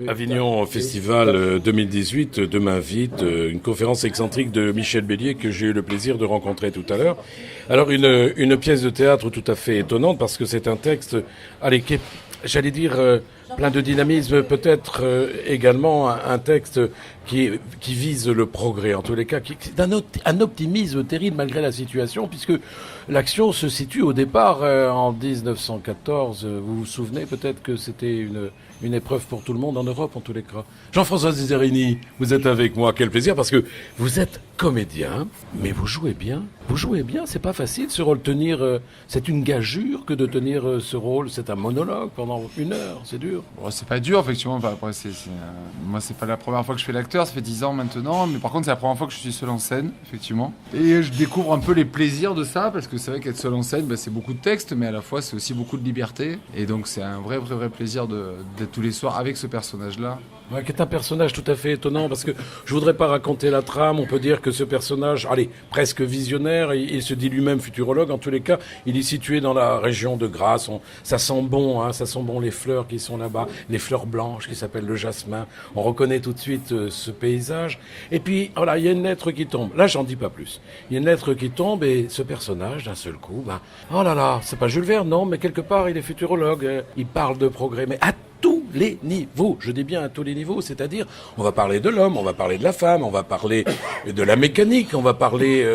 Avignon Festival 2018 de m'invite, une conférence excentrique de Michel Bélier que j'ai eu le plaisir de rencontrer tout à l'heure. Alors une pièce de théâtre tout à fait étonnante parce que c'est un texte, allez, qui est, j'allais dire, plein de dynamisme, peut-être également un texte qui vise le progrès, en tous les cas, qui un optimisme terrible malgré la situation, puisque l'action se situe au départ en 1914. Vous vous souvenez peut-être que c'était une épreuve pour tout le monde en Europe, en tous les cas. Jean-François Zezerini, vous êtes avec moi, quel plaisir, parce que vous êtes comédien, mais vous jouez bien. Vous jouez bien, c'est pas facile ce rôle, c'est une gageure que de tenir ce rôle, c'est un monologue pendant 1 heure, c'est dur. Bon, c'est pas dur, effectivement. Enfin, après, moi, c'est pas la première fois que je fais l'acteur, ça fait 10 ans maintenant, mais par contre, c'est la première fois que je suis seul en scène, effectivement. Et je découvre un peu les plaisirs de ça, parce que c'est vrai qu'être seul en scène, c'est beaucoup de texte, mais à la fois, c'est aussi beaucoup de liberté. Et donc, c'est un vrai plaisir d'être tous les soirs avec ce personnage-là. Ouais, qui est un personnage tout à fait étonnant, parce que je voudrais pas raconter la trame, on peut dire que ce personnage, allez, presque visionnaire, il se dit lui-même futurologue, en tous les cas, il est situé dans la région de Grasse, ça sent bon, ça sent bon les fleurs qui sont là-bas, les fleurs blanches qui s'appellent le jasmin, on reconnaît tout de suite ce paysage, et puis, voilà, il y a une lettre qui tombe, là j'en dis pas plus, il y a une lettre qui tombe, et ce personnage, d'un seul coup, oh là là, c'est pas Jules Verne, non, mais quelque part, il est futurologue, il parle de progrès, mais à tous les niveaux, je dis bien à tous les niveaux, c'est-à-dire on va parler de l'homme, on va parler de la femme, on va parler de la mécanique, on va parler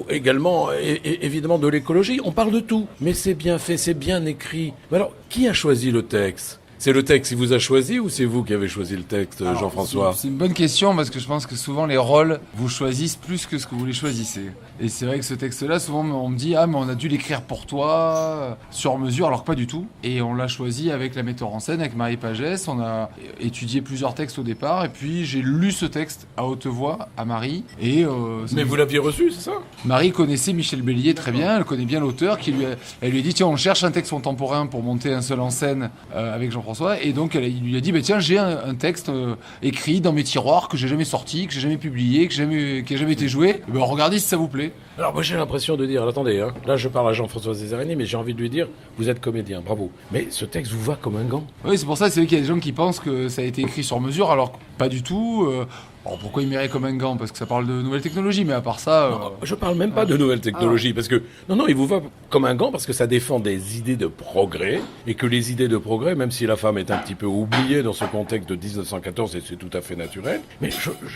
également évidemment de l'écologie, on parle de tout, mais c'est bien fait, c'est bien écrit. Mais alors, qui a choisi le texte ? C'est le texte qui vous a choisi ou c'est vous qui avez choisi le texte, Jean-François ? C'est une bonne question parce que je pense que souvent les rôles vous choisissent plus que ce que vous les choisissez. Et c'est vrai que ce texte-là, souvent on me dit « Ah mais on a dû l'écrire pour toi, sur mesure », alors que pas du tout. Et on l'a choisi avec la metteur en scène, avec Marie Pagès. On a étudié plusieurs textes au départ et puis j'ai lu ce texte à haute voix à Marie. Mais vous l'aviez reçu, c'est ça ? Marie connaissait Michel Bélier très bien, elle connaît bien l'auteur. Elle lui a dit « Tiens, on cherche un texte contemporain pour monter un seul en scène avec Jean-François ». Et donc il lui a dit tiens, j'ai un texte écrit dans mes tiroirs que j'ai jamais sorti, que j'ai jamais publié, qui a jamais été joué. Regardez si ça vous plaît. Alors moi j'ai l'impression de dire, attendez, là je parle à Jean-François Zezerini, mais j'ai envie de lui dire, vous êtes comédien, bravo. Mais ce texte vous va comme un gant. Oui, c'est pour ça, c'est vrai qu'il y a des gens qui pensent que ça a été écrit sur mesure, alors que pas du tout. Alors pourquoi il m'irait comme un gant ? Parce que ça parle de nouvelles technologies, mais à part ça... Non, je parle même pas de nouvelles technologies, parce que... Non, il vous va comme un gant parce que ça défend des idées de progrès, et que les idées de progrès, même si la femme est un petit peu oubliée dans ce contexte de 1914, et c'est tout à fait naturel, mais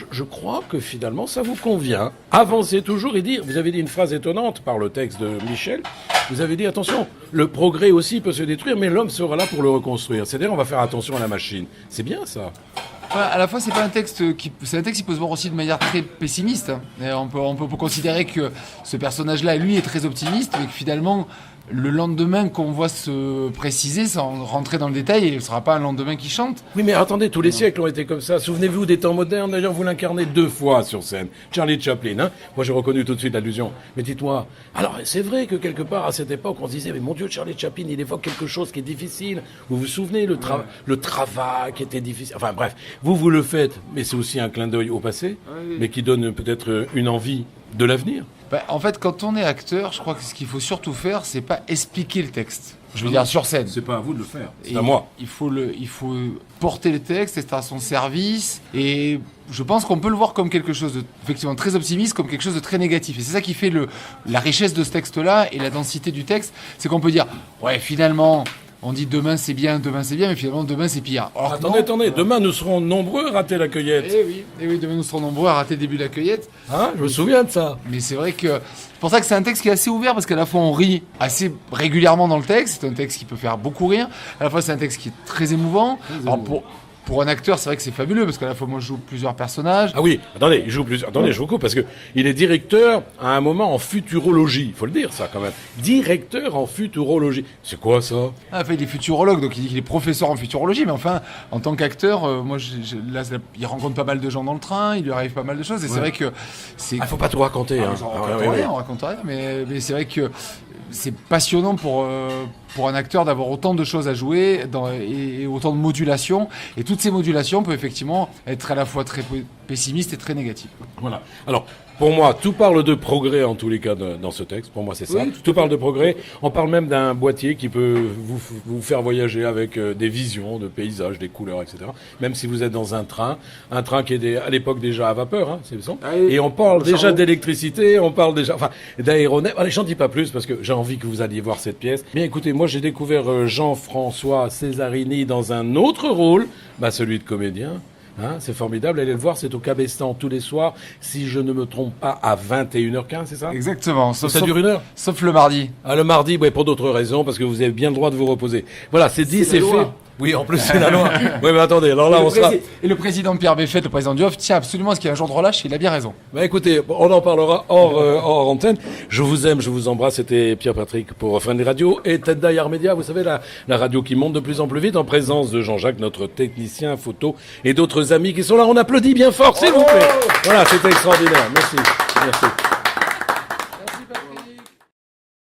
je crois que finalement ça vous convient. Avancez toujours et dire... Vous avez dit une phrase étonnante par le texte de Michel, vous avez dit, attention, le progrès aussi peut se détruire, mais l'homme sera là pour le reconstruire. C'est-à-dire, on va faire attention à la machine. C'est bien ça. À la fois, c'est un texte qui peut se voir aussi de manière très pessimiste. Et on peut considérer que ce personnage-là, lui, est très optimiste, mais que finalement, le lendemain qu'on voit se préciser, sans rentrer dans le détail, il ne sera pas un lendemain qui chante. Oui, mais attendez, tous les siècles ont été comme ça. Souvenez-vous des temps modernes. D'ailleurs, vous l'incarnez 2 fois sur scène. Charlie Chaplin, hein. Moi, j'ai reconnu tout de suite l'allusion. Mais dites-moi, alors, c'est vrai que quelque part, à cette époque, on se disait, mais mon Dieu, Charlie Chaplin, il évoque quelque chose qui est difficile. Vous vous souvenez, le travail qui était difficile. Enfin, bref, vous le faites, mais c'est aussi un clin d'œil au passé, mais qui donne peut-être une envie de l'avenir. En fait, quand on est acteur, je crois que ce qu'il faut surtout faire, c'est pas expliquer le texte. Je veux dire, sur scène. C'est pas à vous de le faire, c'est à moi. Il faut porter le texte, être à son service. Et je pense qu'on peut le voir comme quelque chose de effectivement très optimiste, comme quelque chose de très négatif. Et c'est ça qui fait la richesse de ce texte-là et la densité du texte. C'est qu'on peut dire, ouais, finalement... On dit demain c'est bien, mais finalement demain c'est pire. Or, attendez, demain nous serons nombreux à rater la cueillette. Eh oui, demain nous serons nombreux à rater le début de la cueillette. Hein, je me souviens de ça. Mais c'est vrai que c'est pour ça que c'est un texte qui est assez ouvert, parce qu'à la fois on rit assez régulièrement dans le texte, c'est un texte qui peut faire beaucoup rire, à la fois c'est un texte qui est très émouvant. Alors pour un acteur, c'est vrai que c'est fabuleux, parce qu'à la fois moi je joue plusieurs personnages. Ah oui, attendez, il joue plusieurs. Attendez, je vous coupe, parce que il est directeur à un moment en futurologie. Il faut le dire, ça, quand même. Directeur en futurologie. C'est quoi, ça ? Enfin, il est futurologue, donc il dit qu'il est professeur en futurologie, mais enfin, en tant qu'acteur, moi, là, il rencontre pas mal de gens dans le train, il lui arrive pas mal de choses, et c'est vrai que c'est... faut pas tout raconter, hein. On raconte rien, mais c'est vrai que c'est passionnant pour un acteur d'avoir autant de choses à jouer et autant de modulations. Et toutes ces modulations peuvent effectivement être à la fois très pessimistes et très négatives. Voilà. Alors, Pour moi, tout parle de progrès en tous les cas dans ce texte. Pour moi, c'est ça. Oui, tout parle de progrès. On parle même d'un boîtier qui peut vous faire voyager avec des visions de paysages, des couleurs, etc. Même si vous êtes dans un train qui est à l'époque déjà à vapeur, hein, c'est ça. Et on parle déjà d'électricité, on parle déjà, enfin, d'aéronef. Allez, j'en dis pas plus parce que j'ai envie que vous alliez voir cette pièce. Bien, écoutez, moi, j'ai découvert Jean-François Cesarini dans un autre rôle, celui de comédien. Hein, c'est formidable, allez le voir, c'est au Cabestan tous les soirs, si je ne me trompe pas, à 21h15, c'est ça? Exactement. Ça dure 1 heure? Sauf le mardi. Ah, le mardi, pour d'autres raisons, parce que vous avez bien le droit de vous reposer. Voilà, c'est dit, c'est fait. Oui, en plus, c'est la loi. Oui, mais attendez, alors là, Et le président Pierre Béfet, le président du Off, tient absolument à ce qu'il y ait un jour de relâche, il a bien raison. Écoutez, on en parlera hors antenne. Je vous aime, je vous embrasse. C'était Pierre-Patrick pour Friendly Radio et Tenda Yar Media, vous savez, la radio qui monte de plus en plus vite en présence de Jean-Jacques, notre technicien photo, et d'autres amis qui sont là. On applaudit bien fort, s'il vous plaît. Voilà, c'était extraordinaire. Merci.